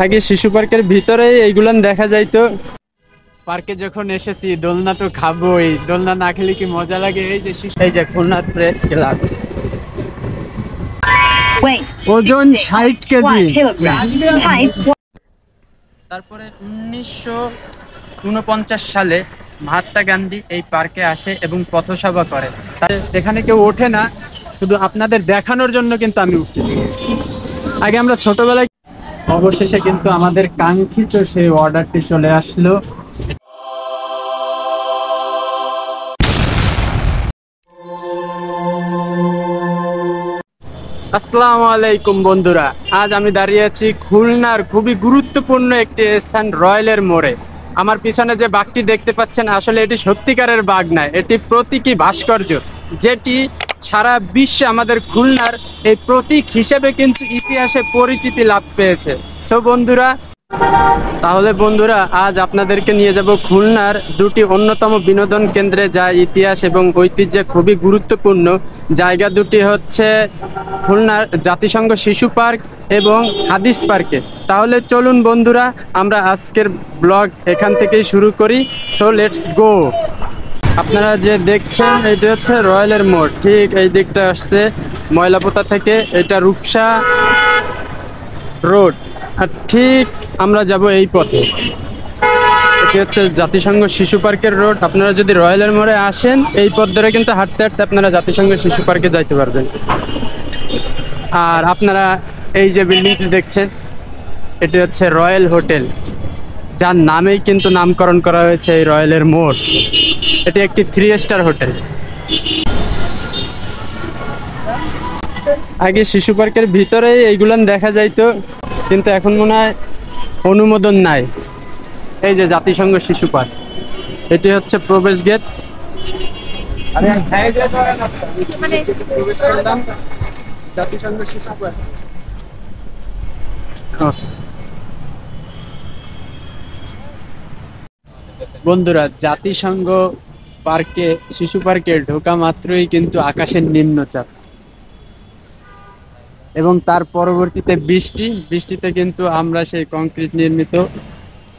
আগে শিশু পার্কের ভিতরে এইগুলান দেখা যাইতো। পার্কে যখন এসেছি দোলনা তো খাবোই, দোলনা না খেলে কি মজা লাগে। এই যে খুলনা প্রেস ক্লাব, ওজন 60 কেজি। তারপরে 1949 সালে মহাত্মা গান্ধী এই পার্কে আসে এবং পথসভা করে। এখানে কেউ ওঠে না, শুধু আপনাদের দেখানোর জন্য কিন্তু আমি উঠছি। আগে আমরা ছোটবেলায়, অবশেষে কিন্তু আমাদের কাঙ্ক্ষিত সেই অর্ডারটি চলে আসলো। আসসালামু আলাইকুম বন্ধুরা, আজ আমি দাঁড়িয়ে আছি খুলনার খুবই গুরুত্বপূর্ণ একটি স্থান রয়্যালের মোড়ে। আমার পিছনে যে বাঘটি দেখতে পাচ্ছেন, আসলে এটি সত্যিকারের বাঘ নয়, এটি প্রতীকী ভাস্কর্য, যেটি সারা বিশ্বে আমাদের খুলনার এই প্রতীক হিসেবে কিন্তু ইতিহাসে পরিচিতি লাভ পেয়েছে। সো বন্ধুরা, তাহলে বন্ধুরা আজ আপনাদেরকে নিয়ে যাব খুলনার দুটি অন্যতম বিনোদন কেন্দ্রে, যা ইতিহাস এবং ঐতিহ্যে খুবই গুরুত্বপূর্ণ জায়গা। দুটি হচ্ছে খুলনার জাতিসংঘ শিশু পার্ক এবং হাদিস পার্কে। তাহলে চলুন বন্ধুরা, আমরা আজকের ব্লগ এখান থেকেই শুরু করি। So let's go. আপনারা যে দেখছেন এটা হচ্ছে রয়্যালের মোড়, ঠিক এই দিকটা আসছে ময়লাপোতা থেকে, এটা রূপসা রোড, আর ঠিক আমরা যাব এই পথে। এটি হচ্ছে জাতিসংঘ শিশু পার্কের রোড। আপনারা যদি রয়্যালের মোড়ে আসেন, এই পথ ধরে কিন্তু হাঁটতে হাঁটতে আপনারা জাতিসংঘ শিশু পার্কে যাইতে পারবেন। আর আপনারা এই যে বিল্ডিংটি দেখছেন, এটি হচ্ছে রয়্যাল হোটেল, যার নামেই কিন্তু নামকরণ করা হয়েছে এই রয়্যালের মোড়। এটি একটি 3 স্টার হোটেল। আগে শিশু পার্কের ভিতরেই এইগুলান দেখা যাইতো, কিন্তু এখন মনে হয় অনুমোদন নাই। এই যে জাতিসংঘ শিশু পার্ক, এটি হচ্ছে প্রবেশ গেট। জাতিসংঘ শিশু পার্ক। বন্ধুরা, জাতিসংঘ পার্কে শিশু পার্কে ঢোকা মাত্রই কিন্তু আকাশের নিম্নচাপ এবং তার পরবর্তীতে বৃষ্টিতে কিন্তু আমরা সেই কংক্রিট নির্মিত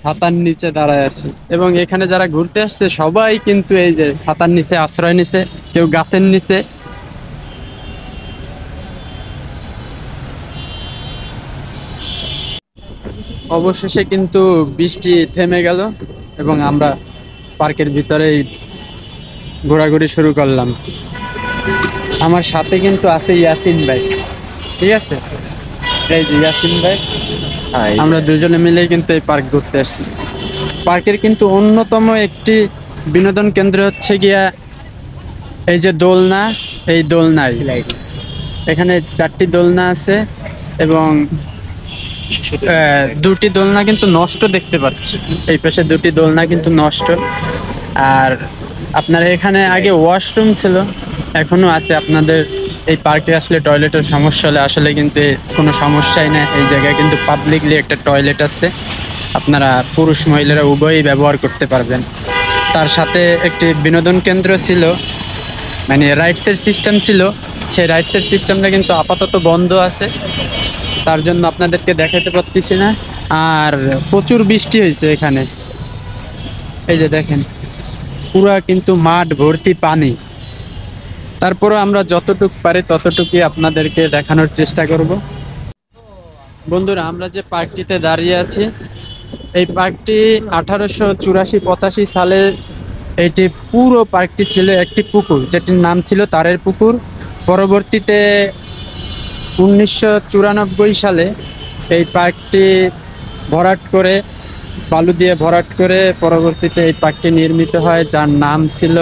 ছাতার নিচে দাঁড়ায় আছি। এবং এখানে যারা ঘুরতে আসছে সবাই কিন্তু এই যে ছাতার নিচে আশ্রয় নিছে, কেউ গাছের নিচে। অবশেষে কিন্তু বৃষ্টি থেমে গেল এবং আমরা পার্কের ভিতরেই ঘোরাঘুরি শুরু করলাম। আমার সাথে কিন্তু আছে ইয়াসিন ভাই, ঠিক আছে, এই যে ইয়াসিন ভাই। আমরা দুজনে মিলে কিন্তু এই পার্ক ঘুরতে আসছি। পার্কের কিন্তু অন্যতম একটি বিনোদন কেন্দ্র হচ্ছে গিয়া এই যে দোলনা। এই দোলনায় এখানে 4টি দোলনা আছে এবং 2টি দোলনা কিন্তু নষ্ট দেখতে পাচ্ছি। এই পাশে 2টি দোলনা কিন্তু নষ্ট। আর আপনার এখানে আগে ওয়াশরুম ছিল, এখনো আছে। আপনাদের এই পার্কে আসলে টয়লেটের সমস্যা হলে আসলে কিন্তু কোনো সমস্যাই নেই। এই জায়গায় কিন্তু পাবলিকলি একটা টয়লেট আছে, আপনারা পুরুষ মহিলারা উভয়ই ব্যবহার করতে পারবেন। তার সাথে একটি বিনোদন কেন্দ্র ছিল, মানে রাইডসের সিস্টেম ছিল। সেই রাইডসের সিস্টেমটা কিন্তু আপাতত বন্ধ আছে, তার জন্য আপনাদেরকে দেখাতে পারতেছি না। আর প্রচুর বৃষ্টি হয়েছে এখানে, এই যে দেখেন পুরা কিন্তু মাঠ ভর্তি পানি। তারপরে আমরা যতটুক পারি ততটুকুই আপনাদেরকে দেখানোর চেষ্টা করব। বন্ধুরা, আমরা যে পার্কটিতে দাঁড়িয়ে আছি, এই পার্কটি 1884-85 সালে এটি পুরো পার্কটি ছিল একটি পুকুর, যেটির নাম ছিল তারের পুকুর। পরবর্তীতে 1994 সালে এই পার্কটি ভরাট করে, বালু দিয়ে ভরাট করে পরবর্তীতে এই পার্কটি নির্মিত হয়, যার নাম ছিল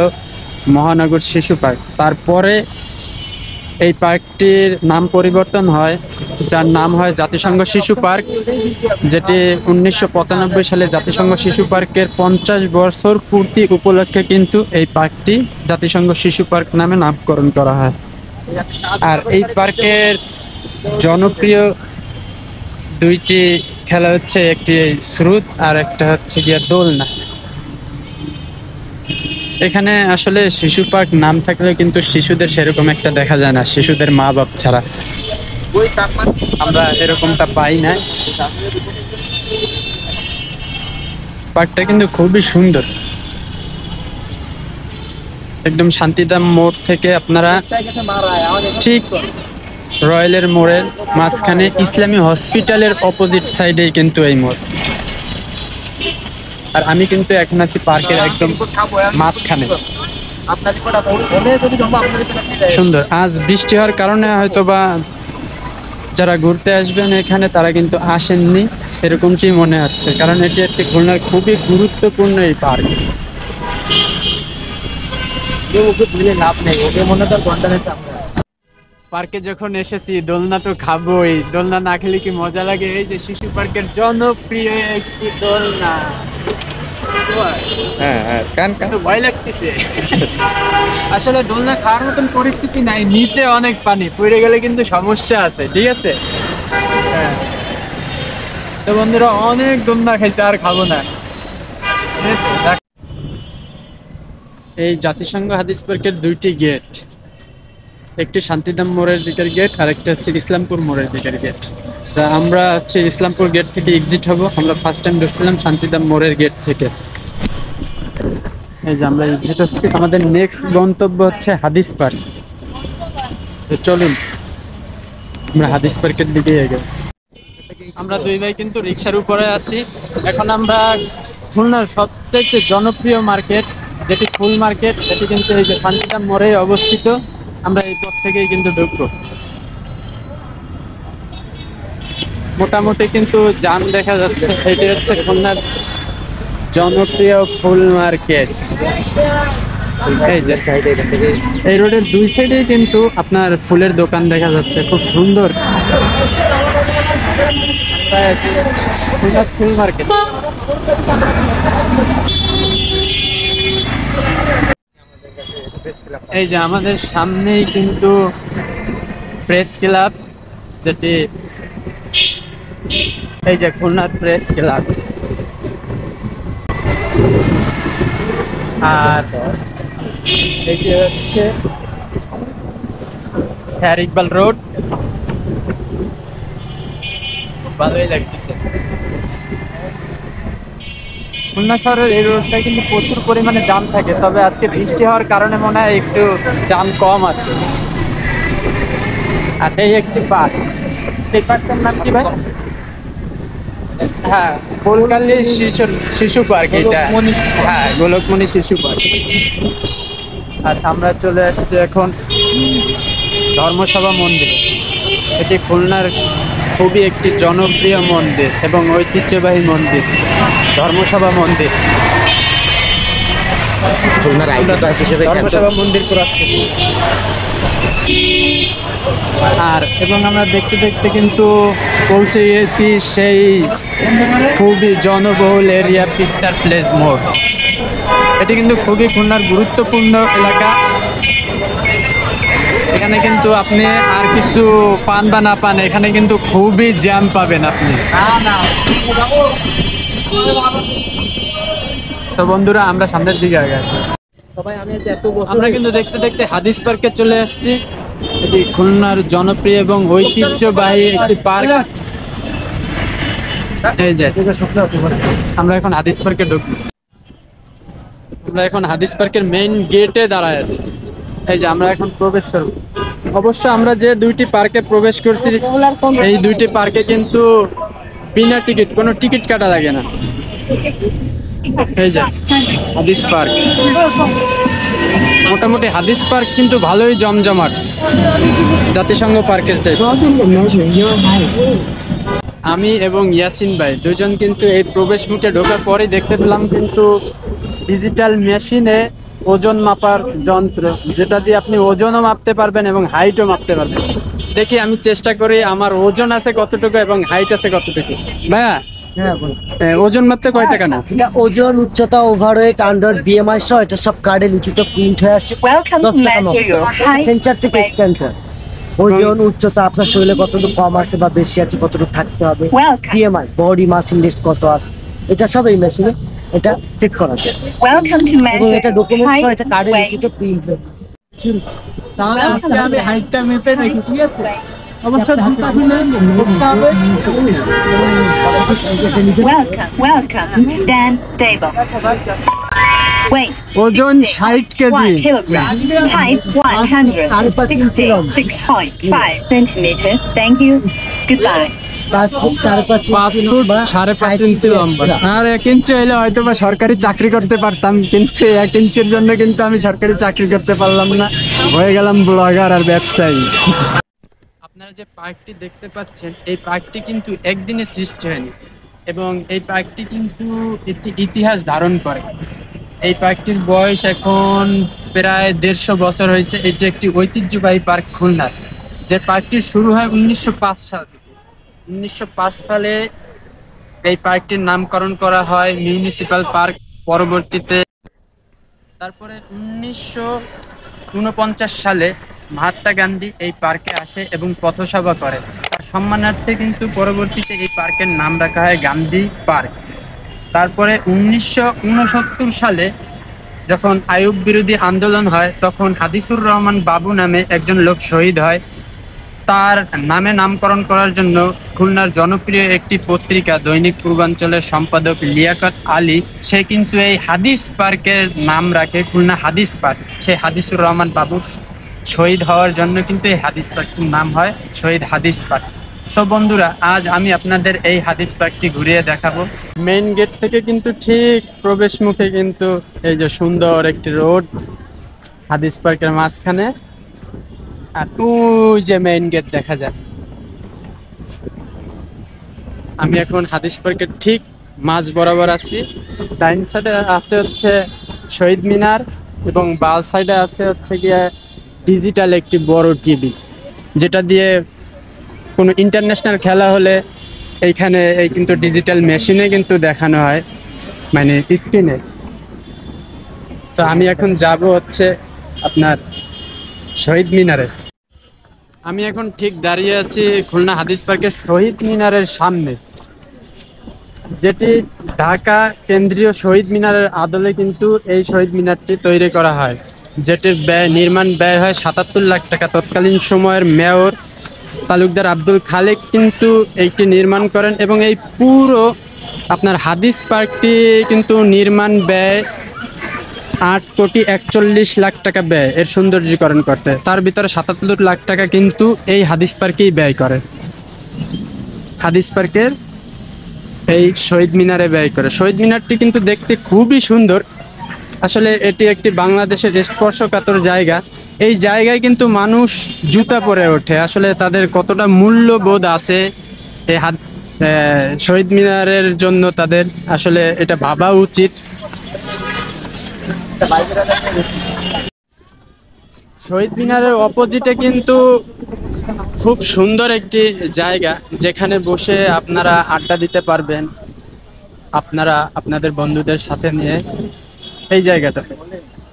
মহানগর শিশু পার্ক। তারপরে এই পার্কটির নাম পরিবর্তন হয়, যার নাম হয় জাতিসংঘ শিশু পার্ক, যেটি 1995 সালে জাতিসংঘ শিশু পার্কের 50 বছর পূর্তি উপলক্ষে কিন্তু এই পার্কটি জাতিসংঘ শিশু পার্ক নামে নামকরণ করা হয়। আর এই পার্কের জনপ্রিয় 2টি খেলা হচ্ছে, একটি স্রোত আর একটা হচ্ছে গিয়া দোলনা। এখানে আসলে শিশু পার্ক নাম থাকলেও কিন্তু শিশুদের সেরকম একটা দেখা যায় না, শিশুদের মা বাপ ছাড়া। আমরা এরকমটা পাই না। পার্কটা কিন্তু খুবই সুন্দর। একদম শান্তিধাম মোড় থেকে আপনারা ঠিক রয়্যালের মোড়ের মাঝখানে ইসলামী হসপিটালের অপোজিট সাইডেই কিন্তু এই মোড়। আর আমি কিন্তু এখন আছি পার্কের একদম মাঝখানে। সুন্দর। আজ বৃষ্টি হওয়ার কারণে হয়তো বা যারা ঘুরতে আসবেন এখানে তারা কিন্তু আসেননি এরকমটি মনে হচ্ছে, কারণ এটি একটি খুলনার খুবই গুরুত্বপূর্ণ এই পার্ক। পার্কে যখন এসেছি দোলনা তো খাবোই, দোলনা না খেলে কি মজা লাগে। এই যে শিশু পার্কের জনপ্রিয় একটি দোলনা। কিন্তু ভয় লাগতেছে। আসলে দোলনা খাওয়ার মতন পরিস্থিতি নাই, নিচে অনেক পানি, পড়ে গেলে কিন্তু সমস্যা আছে, ঠিক আছে। হ্যাঁ, তো বন্ধুরা অনেক দোলনা খাইছে, আর খাবো না, ঠিক আছে। এই জাতিসংঘ হাদিস পার্কের দুইটি গেট, একটি শান্তিধাম মোড়ের দিকের গেট আর একটা হচ্ছে ইসলামপুর মোড়ের দিকের গেট। তা আমরা হচ্ছে ইসলামপুর গেট থেকে এক্সিট হব। আমরা ফার্স্ট টাইম ঢুকছিলাম শান্তিধাম মোড়ের গেট থেকে। এই যে আমরা এক্সিট হচ্ছি, আমাদের নেক্সট গন্তব্য হচ্ছে হাদিস পার্ক। তো চলুন আমরা হাদিস পার্কের দিকে এগোই। আমরা দুই ভাই কিন্তু রিক্সার উপরে আছি। এখন আমরা খুলনার সবচেয়ে জনপ্রিয় মার্কেট যেটি ফুল মার্কেট, এটি কিন্তু এই যে শান্তিধাম মোড়ে অবস্থিত। আমরা এই পথ থেকেই কিন্তু ঢুকবো। মোটামুটি কিন্তু জ্যাম দেখা যাচ্ছে। এটি হচ্ছে খুলনার জনপ্রিয় ফুল মার্কেট। এই রোডের দুই সাইডে কিন্তু আপনার ফুলের দোকান দেখা যাচ্ছে, খুব সুন্দর ফুল মার্কেট। এই যে আমাদের সামনেই কিন্তু প্রেস ক্লাব, যেটি এই যে খুলনার প্রেস ক্লাব। আর এই যে হচ্ছে স্যার ইকবাল রোড, ভালোই লাগতেছে। খুলনা শহরের এই রোডটা কিন্তু প্রচুর পরিমাণে জ্যাম থাকে, তবে আজকে বৃষ্টি হওয়ার কারণে মনে হয় একটু জ্যাম কম আছে। আর এই একটি পার্ক, এই পার্কটার নাম কি ভাই? হ্যাঁ, ফুলকালি শিশু পার্ক এটা। হ্যাঁ, গোলকমণি শিশু পার্ক। আর আমরা চলে আসছি এখন ধর্মসভা মন্দিরে। এটি খুলনার খুবই একটি জনপ্রিয় মন্দির এবং ঐতিহ্যবাহী মন্দির, ধর্মসভা মন্দির। ধর্মসভা মন্দির আর এবং আমরা দেখতে দেখতে কিন্তু পৌঁছে গেছি সেই খুবই জনবহুল এরিয়া পিকচার প্লেস মোড়। এটি কিন্তু খুবই খুলনার গুরুত্বপূর্ণ এলাকা। এখানে কিন্তু আপনি আর কিছু পান বা না পান, এখানে কিন্তু খুবই জ্যাম পাবেন আপনি। তো বন্ধুরা আমরা সামনের দিকে আগে আমরা কিন্তু দেখতে দেখতে হাদিস পার্কে চলে আসছি। এটি খুলনার জনপ্রিয় এবং ঐতিহ্যবাহী একটি পার্ক। এই যে আমরা এখন হাদিস পার্কে ঢুকবো। আমরা এখন হাদিস পার্কের মেইন গেটে দাঁড়ায় আছি। এই যে আমরা এখন প্রবেশ করব। অবশ্য আমরা যে দুইটি পার্কে প্রবেশ করছি, এই দুইটি পার্কে কিন্তু বিনা টিকিট, কোনো টিকিট কাটা লাগে না। এই যে হাদিস পার্ক, মোটামুটি হাদিস পার্ক কিন্তু ভালোই জমজমাট জাতিসংঘ পার্কের চাইতে। আমি এবং ইয়াসিন ভাই দুজন কিন্তু এই প্রবেশ মুখে ঢোকার পরেই দেখতে পেলাম কিন্তু ডিজিটাল মেশিনে ওজন মাপার যন্ত্র, যেটা দিয়ে আপনি ওজনও মাপতে পারবেন এবং হাইটও মাপতে পারবেন। দেখি আমি চেষ্টা করি আমার ওজন আছে কতটুকু এবং হাইট আছে কতটুকু। ভাইয়া ওজন মাপতে কয় টাকা না? ওজন, উচ্চতা, ওভারওয়েট, আন্ডার, বিএমআই সহ এটা সব কার্ডে লিখিত প্রিন্ট হয়ে আসে। 10 টাকা সেন্টার থেকে স্ক্যান করে ওজন, উচ্চতা, আপনার শরীরে কতটুকু কম আছে বা বেশি আছে, কতটুকু থাকতে হবে, বিএমআই, বডি মাস ইন্ডেক্স কত আছে, এটা সব এই মেশিনে এটা চেক করা যায়। এবং এটা ডকুমেন্ট সহ এটা কার্ডে লিখিত প্রিন্ট হয়। তাহলে আজকে আমি হাইটটা মেপে দেখি, ঠিক আছে? অবশ্যই জুতা খুলে উঠতে হবে। Welcome. Stand stable. Weight ওজন 60 KG. 1 kilogram. Height 166.5 centimeters. Thank you. Goodbye. 5 foot 5.5 5 inch foot লম্বা, 5.5 60 ইঞ্চি লম্বা। আর 1 ইঞ্চি হলে হয়তো বা সরকারি চাকরি করতে পারতাম, কিন্তু 1 ইঞ্চির জন্য কিন্তু আমি সরকারি চাকরি করতে পারলাম না, হয়ে গেলাম ব্লগার আর ব্যবসায়ী। আপনারা যে পার্কটি দেখতে পাচ্ছেন, এই পার্কটি কিন্তু একদিনে সৃষ্টি হয়নি, এবং এই পার্কটি কিন্তু একটি ইতিহাস ধারণ করে। এই পার্কটির বয়স এখন প্রায় 150 বছর হয়েছে। এটি একটি ঐতিহ্যবাহী পার্ক খুলনার, যে পার্কটি শুরু হয় 1905 সাল থেকে। 1905 সালে এই পার্কটির নামকরণ করা হয় মিউনিসিপাল পার্ক। পরবর্তীতে তারপরে 1949 সালে মহাত্মা গান্ধী এই পার্কে আসে এবং পথসভা করে। তার সম্মানার্থে কিন্তু পরবর্তীতে এই পার্কের নাম রাখা হয় গান্ধী পার্ক। তারপরে 1969 সালে যখন আইয়ুব বিরোধী আন্দোলন হয়, তখন হাদিসুর রহমান বাবু নামে একজন লোক শহীদ হয়। তার নামে নামকরণ করার জন্য খুলনার জনপ্রিয় একটি পত্রিকা দৈনিক পূর্বাঞ্চলের সম্পাদক লিয়াকত আলী, সে কিন্তু এই হাদিস পার্কের নাম রাখে খুলনা হাদিস পার্ক। সেই হাদিসুর রহমান বাবুর শহীদ হওয়ার জন্য কিন্তু এই হাদিস পার্কটির নাম হয় শহীদ হাদিস পার্ক। সো বন্ধুরা, আজ আমি আপনাদের এই হাদিস পার্কটি ঘুরিয়ে দেখাবো। মেইন গেট থেকে কিন্তু ঠিক প্রবেশ মুখে কিন্তু এই যে সুন্দর একটি রোড হাদিস পার্কের মাঝখানে, আর ওই যে মেইন গেট দেখা যায়। আমি এখন হাদিস পার্কের ঠিক মাঝ বরাবর আছি। ডাইন সাইডে আছে হচ্ছে শহীদ মিনার, এবং বাম সাইডে আছে হচ্ছে গিয়ে ডিজিটাল একটি বড় টিভি, যেটা দিয়ে কোনো ইন্টারন্যাশনাল খেলা হলে এইখানে এই কিন্তু ডিজিটাল মেশিনে কিন্তু দেখানো হয়, মানে স্ক্রিনে। তো আমি এখন যাব হচ্ছে আপনার শহীদ মিনারে। আমি এখন ঠিক দাঁড়িয়ে আছি খুলনা হাদিস পার্কের শহীদ মিনারের সামনে, যেটি ঢাকা কেন্দ্রীয় শহীদ মিনারের আদলে কিন্তু এই শহীদ মিনারটি তৈরি করা হয়, যেটির নির্মাণ ব্যয় হয় 77 লাখ টাকা। তৎকালীন সময়ের মেয়র তালুকদার আব্দুল খালেক কিন্তু এইটি নির্মাণ করেন, এবং এই পুরো আপনার হাদিস পার্কটি কিন্তু নির্মাণ ব্যয় 8,41 লাখ টাকা ব্যয় এর সৌন্দর্যীকরণ করতে। তার ভিতরে 77 লাখ টাকা কিন্তু এই হাদিস পার্কেই ব্যয় করে, হাদিস পার্কের এই শহীদ মিনারে ব্যয় করে। শহীদ মিনারটি কিন্তু দেখতে খুবই সুন্দর। আসলে এটি একটি বাংলাদেশের স্পর্শকাতর জায়গা। এই জায়গায় কিন্তু মানুষ জুতা পরে ওঠে। আসলে তাদের কতটা মূল্যবোধ আছে এই শহীদ মিনারের জন্য, তাদের আসলে এটা ভাবা উচিত। শহীদ মিনারের অপোজিটে কিন্তু খুব সুন্দর একটি জায়গা, যেখানে বসে আপনারা আড্ডা দিতে পারবেন, আপনারা আপনাদের বন্ধুদের সাথে নিয়ে। এই জায়গাটা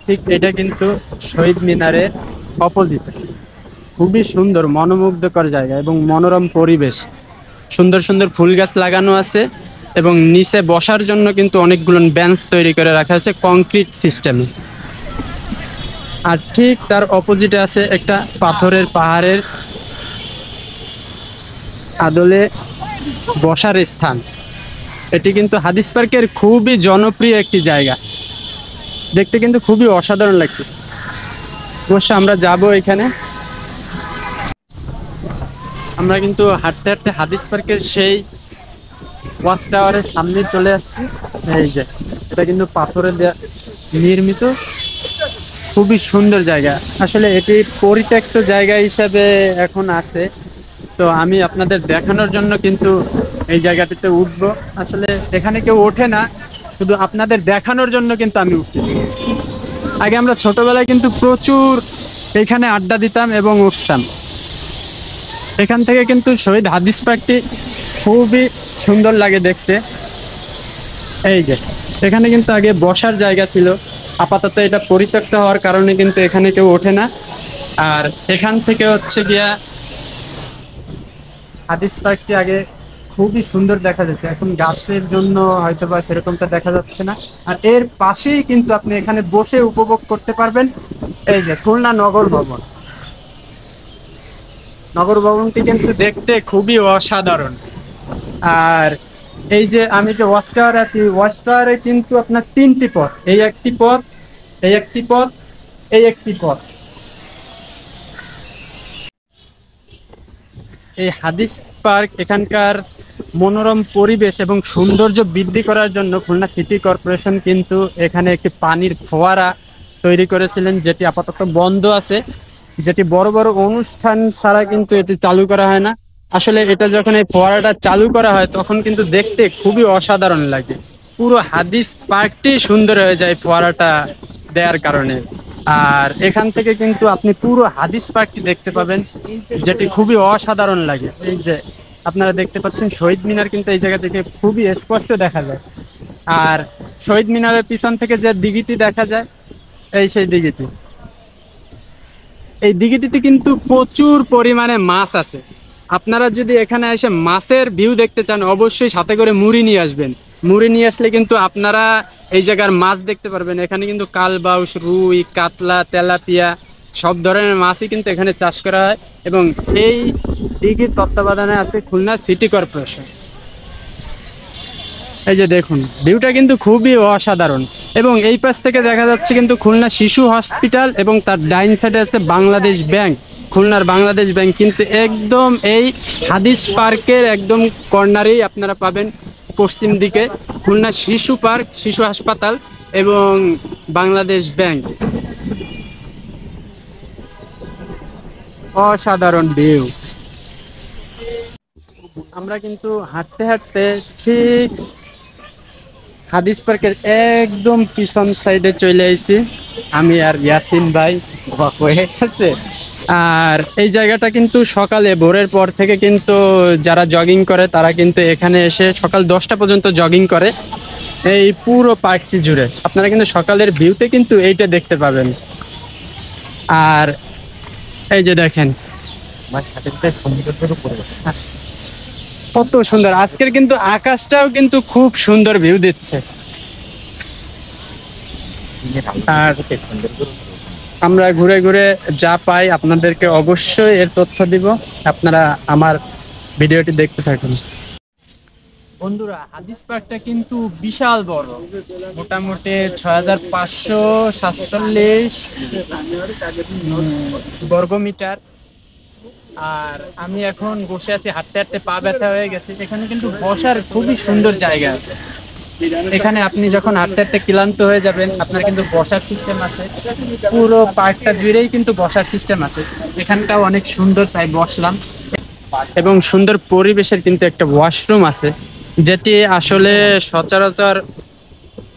ঠিক এটা কিন্তু শহীদ মিনারের অপোজিটে। খুবই সুন্দর মনোমুগ্ধকর জায়গা এবং মনোরম পরিবেশ। সুন্দর সুন্দর ফুল গাছ লাগানো আছে, এবং নিচে বসার জন্য কিন্তু অনেকগুলো বেঞ্চ তৈরি করে রাখা আছে কংক্রিট সিস্টেমে। আর ঠিক তার অপোজিটে আছে একটা পাথরের পাহাড়ের আদলে বসার স্থান। এটি কিন্তু হাদিস পার্কের খুবই জনপ্রিয় একটি জায়গা, দেখতে কিন্তু খুবই অসাধারণ লাগছে। অবশ্য আমরা যাব এখানে। আমরা কিন্তু হাঁটতে হাঁটতে হাদিস পার্কের সেই ওয়াচ টাওয়ারের সামনে চলে আসছি। এই যে এটা কিন্তু পাথরের নির্মিত, খুবই সুন্দর জায়গা। আসলে এটি পরিত্যক্ত জায়গা হিসাবে এখন আছে। তো আমি আপনাদের দেখানোর জন্য কিন্তু এই জায়গাটিতে উঠবো। আসলে এখানে কেউ ওঠে না, শুধু আপনাদের দেখানোর জন্য কিন্তু আমি উঠছি। আগে আমরা ছোটবেলায় কিন্তু প্রচুর এখানে আড্ডা দিতাম এবং উঠতাম। এখান থেকে কিন্তু শহীদ হাদিস পার্কটি খুবই সুন্দর লাগে দেখতে। এই যে এখানে কিন্তু আগে বসার জায়গা ছিল, আপাতত এটা পরিত্যক্ত হওয়ার কারণে কিন্তু এখানে কেউ ওঠে না। আর এখান থেকে হচ্ছে গিয়া হাদিস পার্কটি আগে খুবই সুন্দর দেখা যেত, এখন গাছের জন্য হয়তো বা সেরকমটা দেখা যাচ্ছে না। আর এর পাশেই কিন্তু আপনি এখানে বসে উপভোগ করতে পারবেন এই যে খুলনা নগর ভবন। নগর ভবনটি কিন্তু দেখতে খুবই অসাধারণ। আর এই যে আমি যে ওয়াচ টাওয়ার আছি, ওয়াচ টাওয়ারে কিন্তু আপনার তিনটি পথ, এই একটি পথ, এই একটি পথ, এই একটি পথ। এই হাদিস পার্ক এখানকার মনোরম পরিবেশ এবং সৌন্দর্য বৃদ্ধি করার জন্য খুলনা সিটি কর্পোরেশন কিন্তু এখানে একটি পানির ফোয়ারা তৈরি করেছিলেন, যেটি আপাতত বন্ধ আছে, যেটি বড় বড় অনুষ্ঠান ছাড়া কিন্তু এটি চালু করা হয় না। আসলে এটা যখন এই ফোয়ারাটা চালু করা হয় তখন কিন্তু দেখতে খুবই অসাধারণ লাগে, পুরো হাদিস পার্কটি সুন্দর হয়ে যায় ফোয়ারাটা দেওয়ার কারণে। আর এখান থেকে কিন্তু আপনি পুরো হাদিস পার্কটি দেখতে পাবেন, যেটি খুবই অসাধারণ লাগে। এই যে আপনারা দেখতে পাচ্ছেন শহীদ মিনার কিন্তু এই জায়গা থেকে খুবই স্পষ্ট দেখা যায়। আর শহীদ মিনারের পিছন থেকে যে দিঘিটি দেখা যায়, এই সেই দিঘিটি, এই দিঘিটিতে কিন্তু প্রচুর পরিমাণে মাছ আছে। আপনারা যদি এখানে এসে মাছের ভিউ দেখতে চান অবশ্যই সাথে করে মুড়ি নিয়ে আসবেন। মুড়ি নিয়ে আসলে কিন্তু আপনারা এই জায়গার মাছ দেখতে পারবেন। এখানে কিন্তু কালবাউস, রুই, কাতলা, তেলাপিয়া সব ধরনের মাছই কিন্তু এখানে চাষ করা হয় এবং এই দিঘির তত্ত্বাবধানে আছে খুলনা সিটি কর্পোরেশন। এই যে দেখুন ভিউটা কিন্তু খুবই অসাধারণ এবং এই পাশ থেকে দেখা যাচ্ছে কিন্তু খুলনা শিশু হসপিটাল এবং তার ডাইন সাইডে আছে বাংলাদেশ ব্যাংক, খুলনার বাংলাদেশ ব্যাংক। কিন্তু একদম এই হাদিস পার্কের একদম কর্নারেই আপনারা পাবেন পশ্চিম দিকে খুলনা শিশু পার্ক, শিশু হাসপাতাল এবং বাংলাদেশ ব্যাংক। অসাধারণ ভিউ। আমরা কিন্তু হাঁটতে হাঁটতে ঠিক হাদিস পার্কের একদম পিছন সাইডে চলে আইছি আমি আর ইয়াসিন ভাই হয়ে আছে। আর এই জায়গাটা কিন্তু সকালে ভোরের পর থেকে কিন্তু যারা জগিং করে তারা কিন্তু এখানে এসে সকাল 10টা পর্যন্ত জগিং করে এই পুরো পার্কটি জুড়ে। আপনারা কিন্তু সকালের ভিউতে কিন্তু এইটা দেখতে পাবেন। আর এই যে দেখেন কত সুন্দর, আজকের কিন্তু আকাশটাও কিন্তু খুব সুন্দর ভিউ দিচ্ছে। আর আমরা ঘুরে ঘুরে যা পাই আপনাদেরকে অবশ্যই এর তথ্য দিব, আপনারা আমার ভিডিওটি দেখতে থাকুন। বন্ধুরা হাদিস পার্কটা কিন্তু বিশাল বড়, মোটামুটি 6547 বর্গমিটার। আর আমি এখন বসে আছি, হাঁটতে হাঁটতে পা ব্যথা হয়ে গেছে। এখানে কিন্তু বসার খুবই সুন্দর জায়গা আছে। এখানে আপনি যখন হাঁটতে হাঁটতে ক্লান্ত হয়ে যাবেন আপনার কিন্তু বসার সিস্টেম আছে, পুরো পার্কটা জুড়েই কিন্তু বসার সিস্টেম আছে। এখানটাও অনেক সুন্দর, তাই বসলাম। এবং সুন্দর পরিবেশের কিন্তু একটা ওয়াশরুম আছে, যেটি আসলে সচরাচর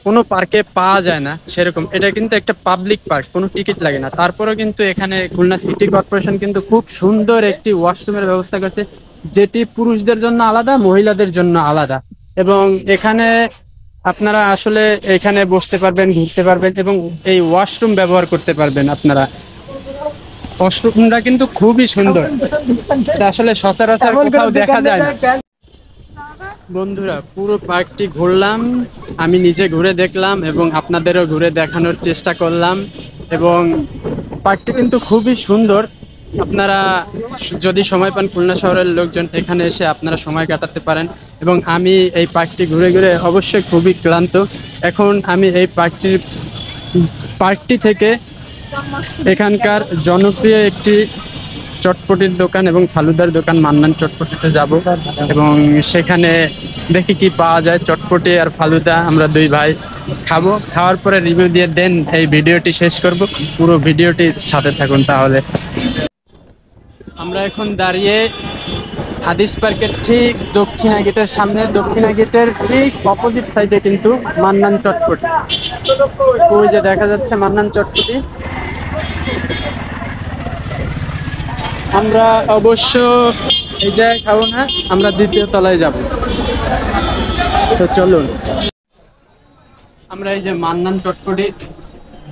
কোনো পার্কে পাওয়া যায় না সেরকম। এটা কিন্তু একটা পাবলিক পার্ক, কোনো টিকিট লাগে না। তারপরেও কিন্তু এখানে খুলনা সিটি কর্পোরেশন কিন্তু খুব সুন্দর একটি ওয়াশরুমের ব্যবস্থা করছে, যেটি পুরুষদের জন্য আলাদা, মহিলাদের জন্য আলাদা। এবং এখানে আপনারা আসলে এখানে বসতে পারবেন, ঘুরতে পারবেন এবং এই ওয়াশরুম ব্যবহার করতে পারবেন। আপনারা ওয়াশরুমটা কিন্তু খুবই সুন্দর, এটা আসলে সচরাচর কোথাও দেখা যায় না। বন্ধুরা পুরো পার্কটি ঘুরলাম, আমি নিজে ঘুরে দেখলাম এবং আপনাদেরও ঘুরে দেখানোর চেষ্টা করলাম। এবং পার্কটি কিন্তু খুবই সুন্দর। আপনারা যদি সময় পান খুলনা শহরের লোকজন এখানে এসে আপনারা সময় কাটাতে পারেন। এবং আমি এই পার্কটি ঘুরে ঘুরে অবশ্যই খুবই ক্লান্ত। এখন আমি এই পার্কটি থেকে এখানকার জনপ্রিয় একটি চটপটির দোকান এবং ফালুদার দোকান মান্নান চটপটিতে যাব এবং সেখানে দেখি কি পাওয়া যায়। চটপটি আর ফালুদা আমরা দুই ভাই খাবো, খাওয়ার পরে রিভিউ দিয়ে দেন এই ভিডিওটি শেষ করব। পুরো ভিডিওটি সাথে থাকুন তাহলে। আমরা এখন দাঁড়িয়ে হাদিস পার্কের ঠিক দক্ষিণা গেটের সামনে, দক্ষিণা গেটের ঠিক অপোজিট সাইডে কিন্তু মান্নান চটপটি, ওই যে দেখা যাচ্ছে মান্নান চটপটি। আমরা অবশ্য এই জায়গায় খাবো না, আমরা দ্বিতীয় তলায় যাব। তো চলুন আমরা এই যে মান্নান চটপটি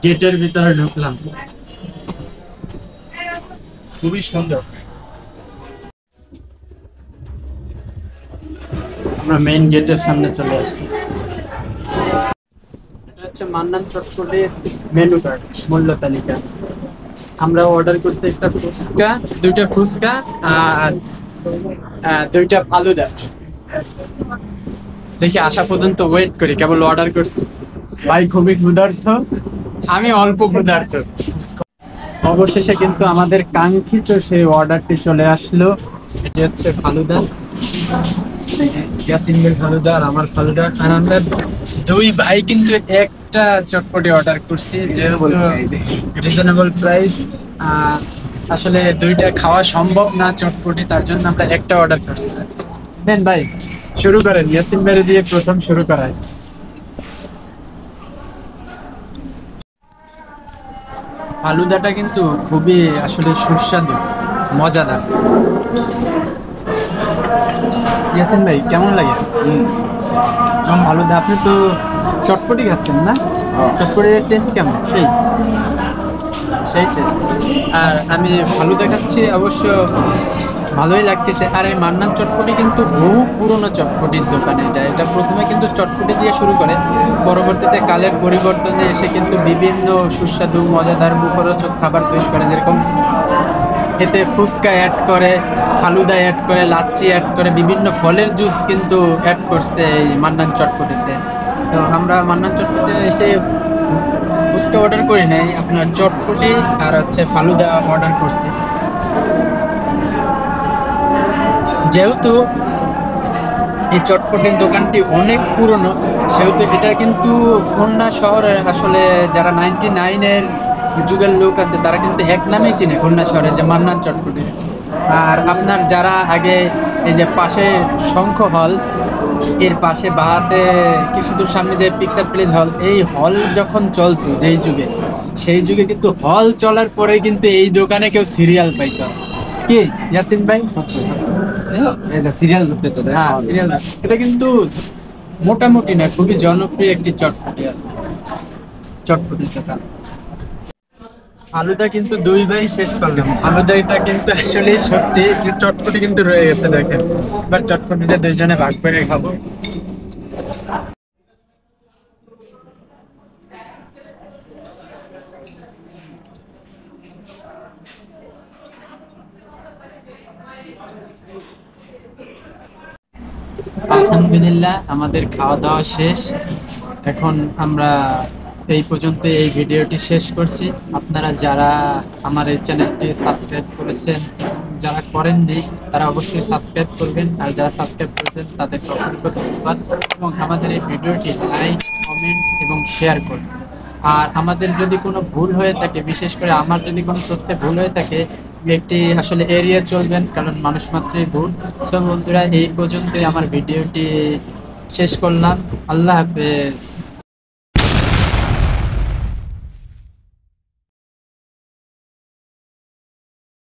গেটের ভিতরে ঢুকলাম, খুবই সুন্দর। আমরা মেইন গেটের সামনে চলে আসছি। এটা হচ্ছে মান্নান চটপটির মেনু কার্ড, মূল্য তালিকা। আমরা অর্ডার করছি একটা ফুচকা, দুইটা ফুচকা আর দুইটা ফালুদা। দেখি আসা পর্যন্ত ওয়েট করি, কেবল অর্ডার করছি। ভাই খুবই ক্ষুধার্ত, আমি অল্প ক্ষুধার্ত। অবশেষে কিন্তু আমাদের কাঙ্ক্ষিত সেই অর্ডারটি চলে আসলো। এটি হচ্ছে ফালুদা, ইয়াসিনের ফালুদা আর আমার ফালুদা। আর আমরা দুই ভাই কিন্তু একটা চটপটি অর্ডার করছি, যেহেতু রিজনেবল প্রাইস। আসলে দুইটা খাওয়া সম্ভব না চটপটি, তার জন্য আমরা একটা অর্ডার করছি। দেন ভাই শুরু করেন, ইয়াসিন ভাই দিয়ে প্রথম শুরু করায়। ফালুদাটা কিন্তু খুবই আসলে সুস্বাদু, মজাদার। ইয়াসিন ভাই কেমন লাগে? ফালুদা, আপনি তো চটপটি খাচ্ছেন না? চটপটির টেস্ট কেমন? সেই টেস্ট। আর আমি ফালুদা খাচ্ছি, অবশ্য ভালোই লাগতেছে। আর এই মান্নান চটপটি কিন্তু বহু পুরনো চটপটির দোকান। এটা প্রথমে কিন্তু চটপটি দিয়ে শুরু করে, পরবর্তীতে কালের পরিবর্তনে এসে কিন্তু বিভিন্ন সুস্বাদু মজাদার মুখরোচক খাবার তৈরি করে। যেরকম এতে ফুচকা অ্যাড করে, ফালুদা অ্যাড করে, লাচ্ছি অ্যাড করে, বিভিন্ন ফলের জুস কিন্তু অ্যাড করছে এই মান্নান চটপটিতে। তো আমরা মান্নান চটপটিতে এসে ফুচকা অর্ডার করি নাই, আপনার চটপটি আর হচ্ছে ফালুদা অর্ডার করছি। যেহেতু এই চটপটির দোকানটি অনেক পুরনো, সেহেতু এটা কিন্তু খুলনা শহরে আসলে যারা 99-এর যুগের লোক আছে তারা কিন্তু এক নামেই চিনে খুলনা শহরে, যে মান্নান চটপটি। আর আপনার যারা আগে এই যে পাশে শঙ্খ হল, এর পাশে বাহাতে কিছু দূর সামনে যে পিকচার প্লেস হল, এই হল যখন চলতো যেই যুগে, সেই যুগে কিন্তু হল চলার পরে কিন্তু এই দোকানে কেউ সিরিয়াল পাইতো। কি ইয়াসিন ভাই? সিরিয়াল করতে তো হ্যাঁ, সিরিয়াল। এটা কিন্তু মোটামুটি না, খুবই জনপ্রিয় একটি চটপটি দোকান। ফালুদা কিন্তু দুই ভাই শেষ করলাম। ফালুদাটা কিন্তু আসলে সত্যি, চটপটি কিন্তু রয়ে গেছে। দেখেন, এবার চটপটিটা দুইজনে ভাগ করে খাবো। আলহামদুলিল্লাহ, আমাদের খাওয়া দাওয়া শেষ। এখন আমরা এই পর্যন্ত এই ভিডিওটি শেষ করছি। আপনারা যারা আমার এই চ্যানেলটি সাবস্ক্রাইব করেছেন, যারা করেননি তারা অবশ্যই সাবস্ক্রাইব করবেন, আর যারা সাবস্ক্রাইব করেছেন তাদেরকে অসংখ্য ধন্যবাদ। এবং আমাদের এই ভিডিওটি লাইক, কমেন্ট এবং শেয়ার করবেন। আর আমাদের যদি কোনো ভুল হয়ে থাকে, বিশেষ করে আমার যদি কোনো তথ্যে ভুল হয়ে থাকে, একটি আসলে এড়িয়ে চলবেন, কারণ মানুষ মাত্রই ভুল। সো বন্ধুরা, এই পর্যন্তই আমার ভিডিওটি শেষ করলাম। আল্লাহ হাফেজ।